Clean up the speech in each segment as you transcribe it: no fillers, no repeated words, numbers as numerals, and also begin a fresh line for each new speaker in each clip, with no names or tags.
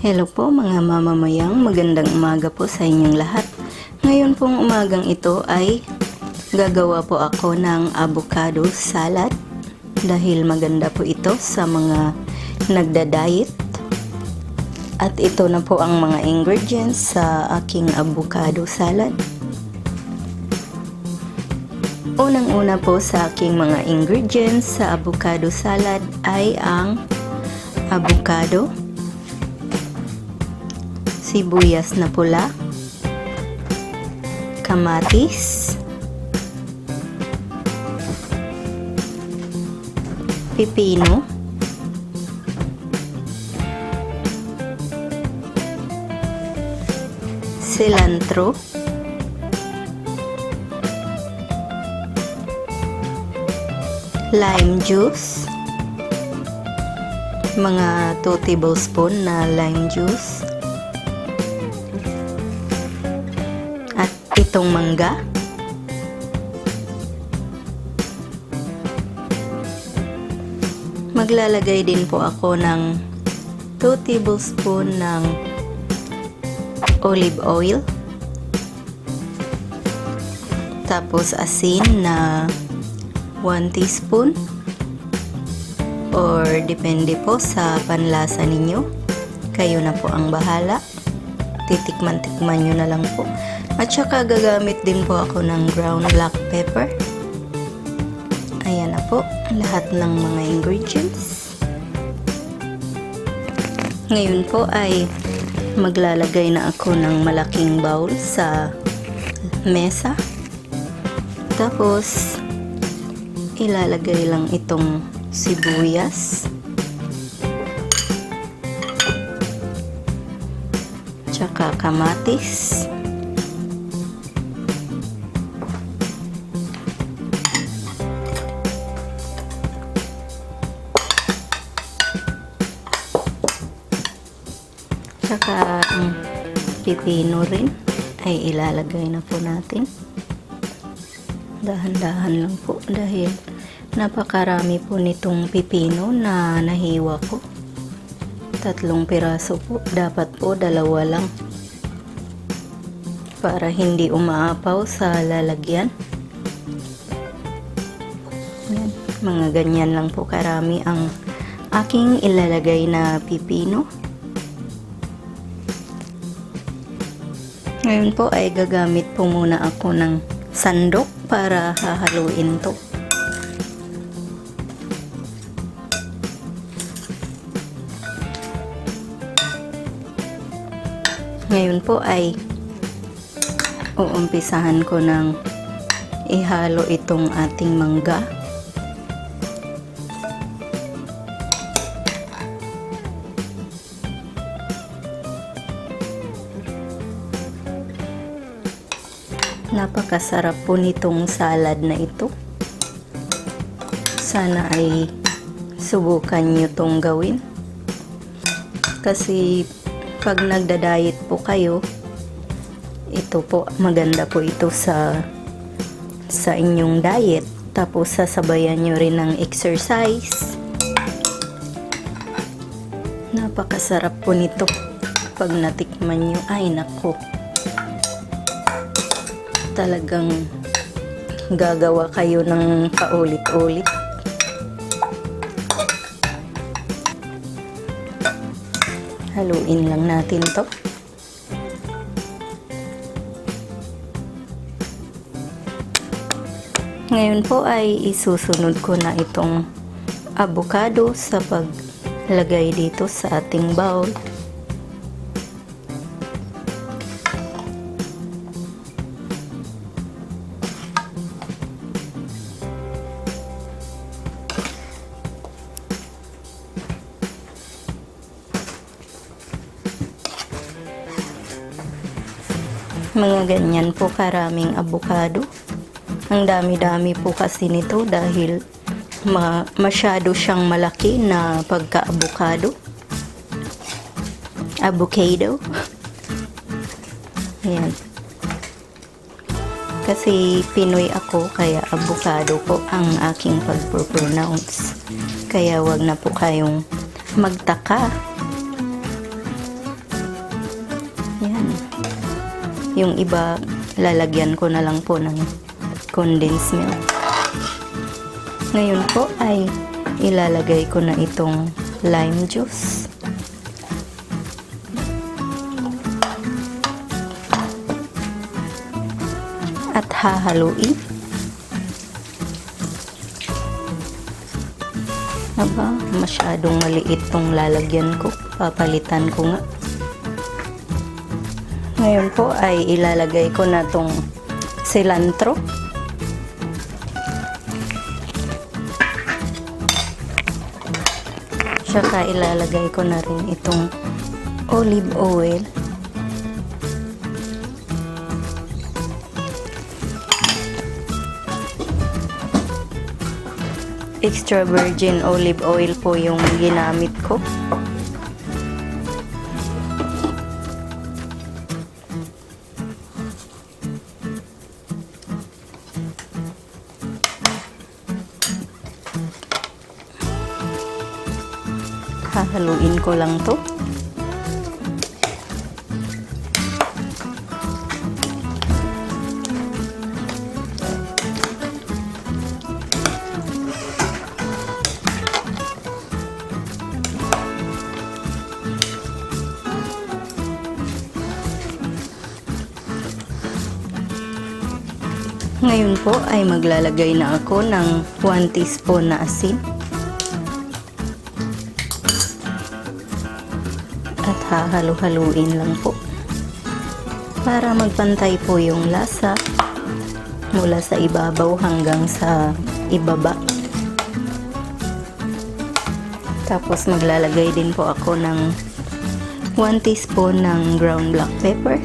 Hello po mga mamamayang, magandang umaga po sa inyong lahat. Ngayon pong umagang ito ay gagawa po ako ng avocado salad dahil maganda po ito sa mga nagda-diet. At ito na po ang mga ingredients sa aking avocado salad. Unang-una po sa aking mga ingredients sa avocado salad ay ang avocado, sibuyas na pula, kamatis, pipino, cilantro, lime juice, mga 2 tablespoon na lime juice, at itong mangga, maglalagay din po ako ng 2 tablespoon ng olive oil, tapos asin na 1 teaspoon or depende po sa panlasa ninyo, kayo na po ang bahala, titikman-tikman nyo na lang po. At saka gagamit din po ako ng ground black pepper. Ayan na po lahat ng mga ingredients. Ngayon po ay maglalagay na ako ng malaking bowl sa mesa. Tapos ilalagay lang itong sibuyas, tsaka kamatis, tsaka ang pipino rin ay ilalagay na po natin. Dahan-dahan lang po dahil napakarami po nitong pipino na nahiwa ko. 3 piraso po, dapat po 2 lang para hindi umaapaw sa lalagyan. Yan, mga ganyan lang po karami ang aking ilalagay na pipino. Ngayon po ay gagamit po muna ako ng sandok para hahaluin to. Ngayon po ay uumpisahan ko ng ihalo itong ating mangga. Napakasarap po nitong salad na ito. Sana ay subukan nyo tong gawin. Kasi pag nagda-diet po kayo, ito po, maganda po ito sa inyong diet. Tapos sasabayan nyo rin ng exercise. Napakasarap po nito. Pag natikman nyo, ay nako, talagang gagawa kayo ng paulit-ulit. Haluin lang natin to. Ngayon po ay isusunod ko na itong avocado sa paglagay dito sa ating bowl. Mga ganyan po karaming avocado. Ang dami-dami po kasi nito dahil masyado siyang malaki na pagka-avocado. Avocado. Ayan. Kasi Pinoy ako, kaya avocado po ang aking pag-pronounce. Kaya wag na po kayong magtaka. Yung iba, lalagyan ko na lang po ng condensed milk. Ngayon po ay ilalagay ko na itong lime juice. At hahaluin. Aba, masyadong maliit tong lalagyan ko. Papalitan ko nga. Ngayon po ay ilalagay ko na tong cilantro. Tsaka ilalagay ko na rin itong olive oil. Extra virgin olive oil po yung ginamit ko. Hahaluin ko lang to. Ngayon po ay maglalagay na ako ng 1 teaspoon na asin. At hahalo-haluin lang po. Para magpantay po yung lasa mula sa ibabaw hanggang sa ibaba. Tapos maglalagay din po ako ng 1 teaspoon ng ground black pepper.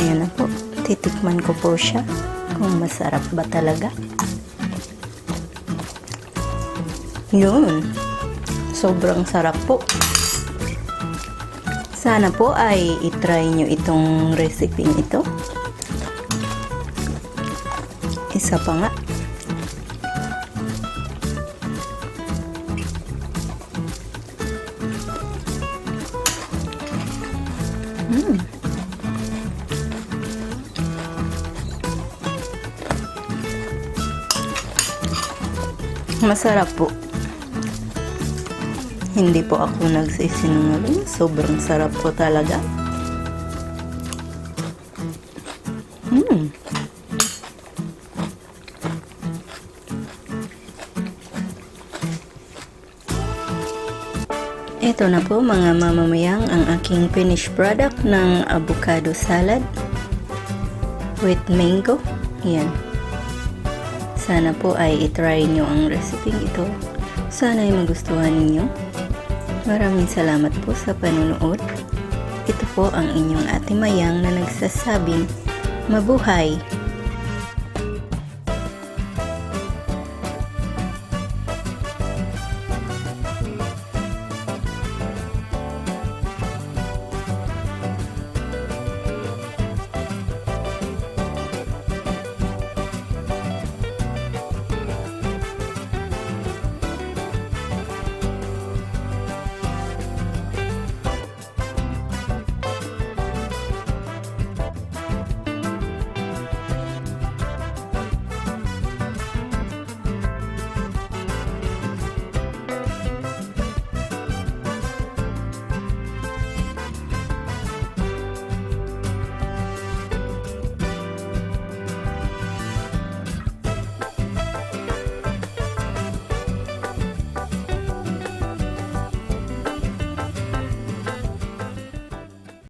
Ayan na po, titikman ko po siya kung masarap ba talaga. Yun, sobrang sarap po. Sana po ay itry nyo itong recipe ito. Isa pa nga. Masarap po. Hindi po ako nagsisinungaling. Sobrang sarap po talaga. Ito na po mga mamamayang ang aking finished product ng avocado salad with mango. Yan. Sana po ay itry nyo ang recipe ito. Sana ay magustuhan ninyo. Maraming salamat po sa panunood. Ito po ang inyong Ate Mayang na nagsasabing mabuhay!